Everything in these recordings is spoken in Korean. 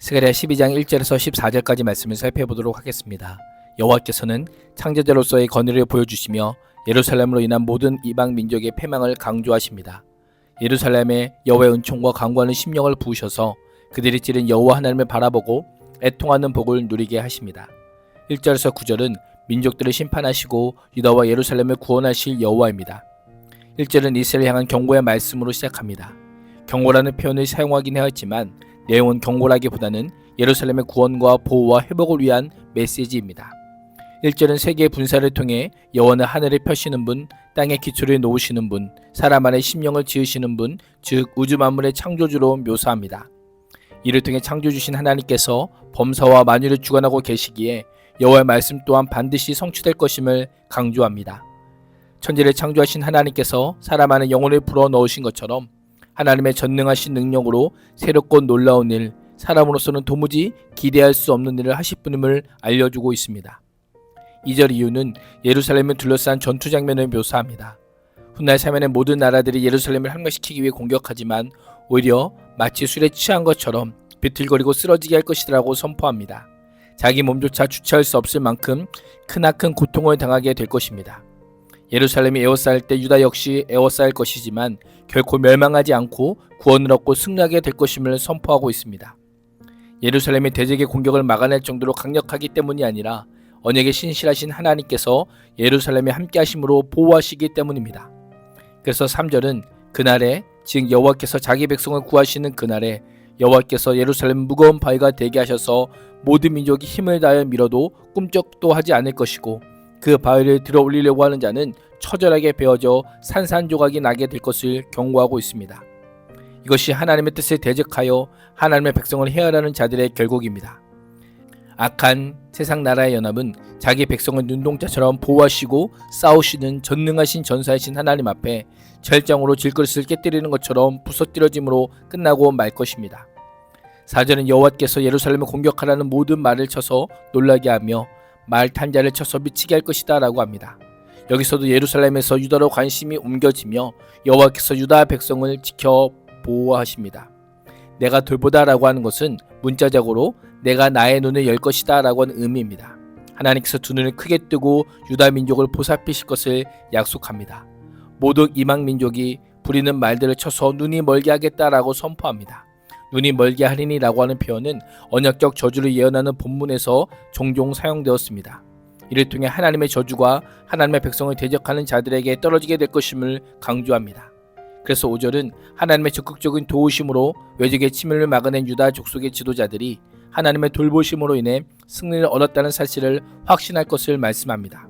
스가랴 12장 1절에서 14절까지 말씀을 살펴보도록 하겠습니다. 여호와께서는 창조자로서의 권위를 보여주시며 예루살렘으로 인한 모든 이방 민족의 패망을 강조하십니다. 예루살렘에 여호와의 은총과 강구하는 심령을 부으셔서 그들이 찌른 여호와 하나님을 바라보고 애통하는 복을 누리게 하십니다. 1절에서 9절은 민족들을 심판하시고 유다와 예루살렘을 구원하실 여호와입니다. 1절은 이스라엘을 향한 경고의 말씀으로 시작합니다. 경고라는 표현을 사용하긴 하였지만 내용은 경고라기보다는 예루살렘의 구원과 보호와 회복을 위한 메시지입니다. 1절은 세계의 분사를 통해 여호와는 하늘을 펴시는 분, 땅의 기초를 놓으시는 분, 사람 안에 심령을 지으시는 분, 즉 우주 만물의 창조주로 묘사합니다. 이를 통해 창조주신 하나님께서 범사와 만유를 주관하고 계시기에 여호와의 말씀 또한 반드시 성취될 것임을 강조합니다. 천지를 창조하신 하나님께서 사람 안에 영혼을 불어넣으신 것처럼 하나님의 전능하신 능력으로 새롭고 놀라운 일, 사람으로서는 도무지 기대할 수 없는 일을 하실 분임을 알려주고 있습니다. 2절 이유는 예루살렘을 둘러싼 전투 장면을 묘사합니다. 훗날 사면의 모든 나라들이 예루살렘을 함락시키기 위해 공격하지만 오히려 마치 술에 취한 것처럼 비틀거리고 쓰러지게 할 것이라고 선포합니다. 자기 몸조차 주체할 수 없을 만큼 크나큰 고통을 당하게 될 것입니다. 예루살렘이 에워싸일 때 유다 역시 에워싸일 것이지만 결코 멸망하지 않고 구원을 얻고 승리하게 될 것임을 선포하고 있습니다. 예루살렘이 대적의 공격을 막아낼 정도로 강력하기 때문이 아니라 언약에 신실하신 하나님께서 예루살렘에 함께하심으로 보호하시기 때문입니다. 그래서 3절은 그날에, 즉 여호와께서 자기 백성을 구하시는 그날에 여호와께서 예루살렘 무거운 바위가 되게 하셔서 모든 민족이 힘을 다하여 밀어도 꿈쩍도 하지 않을 것이고 그 바위를 들어 올리려고 하는 자는 처절하게 베어져 산산조각이 나게 될 것을 경고하고 있습니다. 이것이 하나님의 뜻을 대적하여 하나님의 백성을 해하려는 자들의 결국입니다. 악한 세상 나라의 연합은 자기 백성을 눈동자처럼 보호하시고 싸우시는 전능하신 전사이신 하나님 앞에 절장으로 질그릇을 깨뜨리는 것처럼 부서뜨려짐으로 끝나고 말 것입니다. 4절은 여호와께서 예루살렘을 공격하라는 모든 말을 쳐서 놀라게 하며 말 탄자를 쳐서 미치게 할 것이다 라고 합니다. 여기서도 예루살렘에서 유다로 관심이 옮겨지며 여호와께서 유다 백성을 지켜 보호하십니다. 내가 돌보다 라고 하는 것은 문자적으로 내가 나의 눈을 열 것이다 라고 하는 의미입니다. 하나님께서 두 눈을 크게 뜨고 유다 민족을 보살피실 것을 약속합니다. 모든 이방 민족이 부리는 말들을 쳐서 눈이 멀게 하겠다라고 선포합니다. 눈이 멀게 하리니 라고 하는 표현은 언약적 저주를 예언하는 본문에서 종종 사용되었습니다. 이를 통해 하나님의 저주가 하나님의 백성을 대적하는 자들에게 떨어지게 될 것임을 강조합니다. 그래서 5절은 하나님의 적극적인 도우심으로 외적의 침입을 막아낸 유다 족속의 지도자들이 하나님의 돌보심으로 인해 승리를 얻었다는 사실을 확신할 것을 말씀합니다.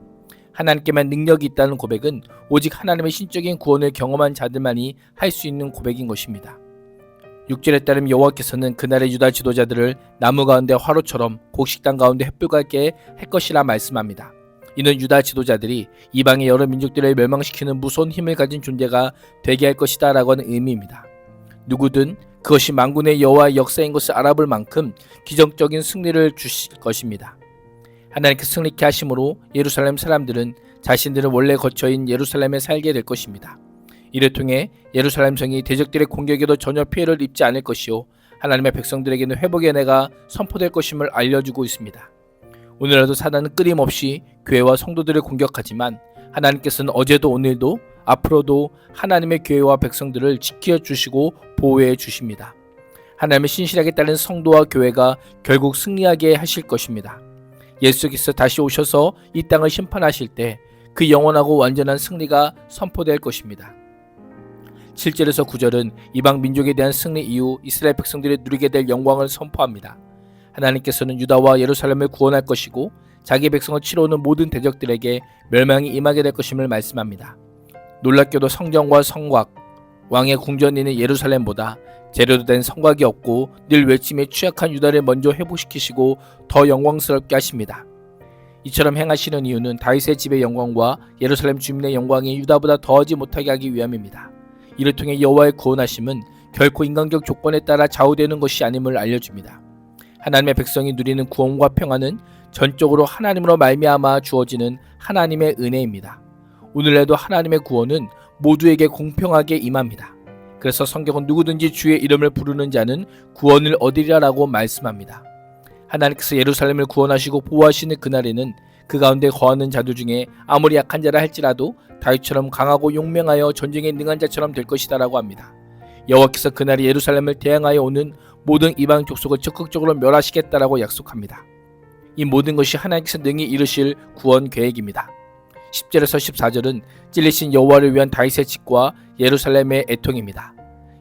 하나님께만 능력이 있다는 고백은 오직 하나님의 신적인 구원을 경험한 자들만이 할 수 있는 고백인 것입니다. 6절에 따르면 여호와께서는 그날의 유다 지도자들을 나무 가운데 화로처럼 곡식당 가운데 햇불같게 할 것이라 말씀합니다. 이는 유다 지도자들이 이방의 여러 민족들을 멸망시키는 무서운 힘을 가진 존재가 되게 할 것이다 라고 하는 의미입니다. 누구든 그것이 만군의 여호와의 역사인 것을 알아볼 만큼 기적적인 승리를 주실 것입니다. 하나님께서 승리케 하심으로 예루살렘 사람들은 자신들은 원래 거처인 예루살렘에 살게 될 것입니다. 이를 통해 예루살렘 성이 대적들의 공격에도 전혀 피해를 입지 않을 것이요 하나님의 백성들에게는 회복의 은혜가 선포될 것임을 알려주고 있습니다. 오늘날도 사단은 끊임없이 교회와 성도들을 공격하지만 하나님께서는 어제도 오늘도 앞으로도 하나님의 교회와 백성들을 지켜주시고 보호해 주십니다. 하나님의 신실하게 따른 성도와 교회가 결국 승리하게 하실 것입니다. 예수께서 다시 오셔서 이 땅을 심판하실 때 그 영원하고 완전한 승리가 선포될 것입니다. 7절에서 9절은 이방 민족에 대한 승리 이후 이스라엘 백성들이 누리게 될 영광을 선포합니다. 하나님께서는 유다와 예루살렘을 구원할 것이고 자기 백성을 치러오는 모든 대적들에게 멸망이 임하게 될 것임을 말씀합니다. 놀랍게도 성전과 성곽, 왕의 궁전이 있는 예루살렘보다 재료도 된 성곽이 없고 늘 외침에 취약한 유다를 먼저 회복시키시고 더 영광스럽게 하십니다. 이처럼 행하시는 이유는 다윗의 집의 영광과 예루살렘 주민의 영광이 유다보다 더하지 못하게 하기 위함입니다. 이를 통해 여호와의 구원하심은 결코 인간적 조건에 따라 좌우되는 것이 아님을 알려줍니다. 하나님의 백성이 누리는 구원과 평안은 전적으로 하나님으로 말미암아 주어지는 하나님의 은혜입니다. 오늘날도 하나님의 구원은 모두에게 공평하게 임합니다. 그래서 성경은 누구든지 주의 이름을 부르는 자는 구원을 얻으리라라고 말씀합니다. 하나님께서 예루살렘을 구원하시고 보호하시는 그날에는 그 가운데 거하는 자들 중에 아무리 약한 자라 할지라도 다윗처럼 강하고 용맹하여 전쟁에 능한 자처럼 될 것이다라고 합니다. 여호와께서 그날이 예루살렘을 대항하여 오는 모든 이방 족속을 적극적으로 멸하시겠다라고 약속합니다. 이 모든 것이 하나님께서 능히 이루실 구원 계획입니다. 10절에서 14절은 찔리신 여호와를 위한 다윗의 집과 예루살렘의 애통입니다.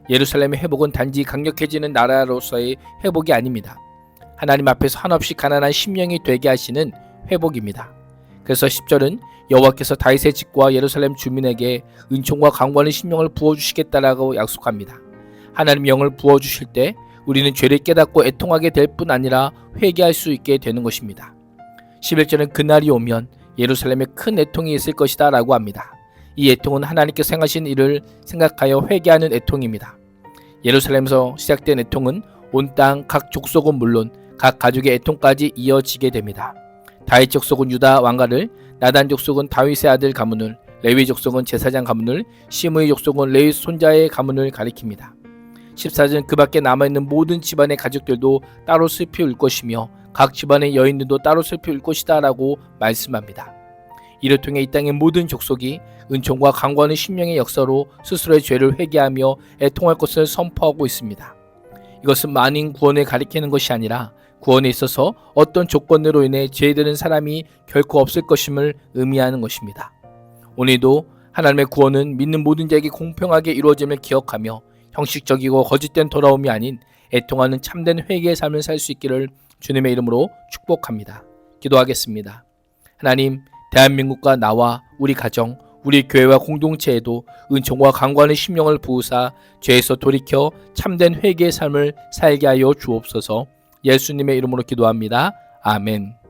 예루살렘의 회복은 단지 강력해지는 나라로서의 회복이 아닙니다. 하나님 앞에서 한없이 가난한 심령이 되게 하시는 회복입니다. 그래서 10절은 여호와께서 다윗의 집과 예루살렘 주민에게 은총과 강구하는 심령을 부어주시겠다라고 약속합니다. 하나님 영을 부어주실 때 우리는 죄를 깨닫고 애통하게 될 뿐 아니라 회개할 수 있게 되는 것입니다. 11절은 그날이 오면 예루살렘에 큰 애통이 있을 것이다 라고 합니다. 이 애통은 하나님께서 행하신 일을 생각하여 회개하는 애통입니다. 예루살렘에서 시작된 애통은 온 땅 각 족속은 물론 각 가족의 애통까지 이어지게 됩니다. 다윗 족속은 유다 왕가를, 나단 족속은 다윗의 아들 가문을, 레위 족속은 제사장 가문을, 시므이 족속은 레위 손자의 가문을 가리킵니다. 14절은 그 밖에 남아있는 모든 집안의 가족들도 따로 슬피 울 것이며 각 집안의 여인들도 따로 슬피 울 것이다 라고 말씀합니다. 이를 통해 이 땅의 모든 족속이 은총과 강구하는 심령의 역사로 스스로의 죄를 회개하며 애통할 것을 선포하고 있습니다. 이것은 만인 구원을 가리키는 것이 아니라 구원에 있어서 어떤 조건으로 인해 죄되는 사람이 결코 없을 것임을 의미하는 것입니다. 오늘도 하나님의 구원은 믿는 모든 자에게 공평하게 이루어짐을 기억하며 형식적이고 거짓된 돌아옴이 아닌 애통하는 참된 회개의 삶을 살 수 있기를 주님의 이름으로 축복합니다. 기도하겠습니다. 하나님, 대한민국과 나와 우리 가정, 우리 교회와 공동체에도 은총과 강구하는 심령을 부으사 죄에서 돌이켜 참된 회개의 삶을 살게 하여 주옵소서. 예수님의 이름으로 기도합니다. 아멘.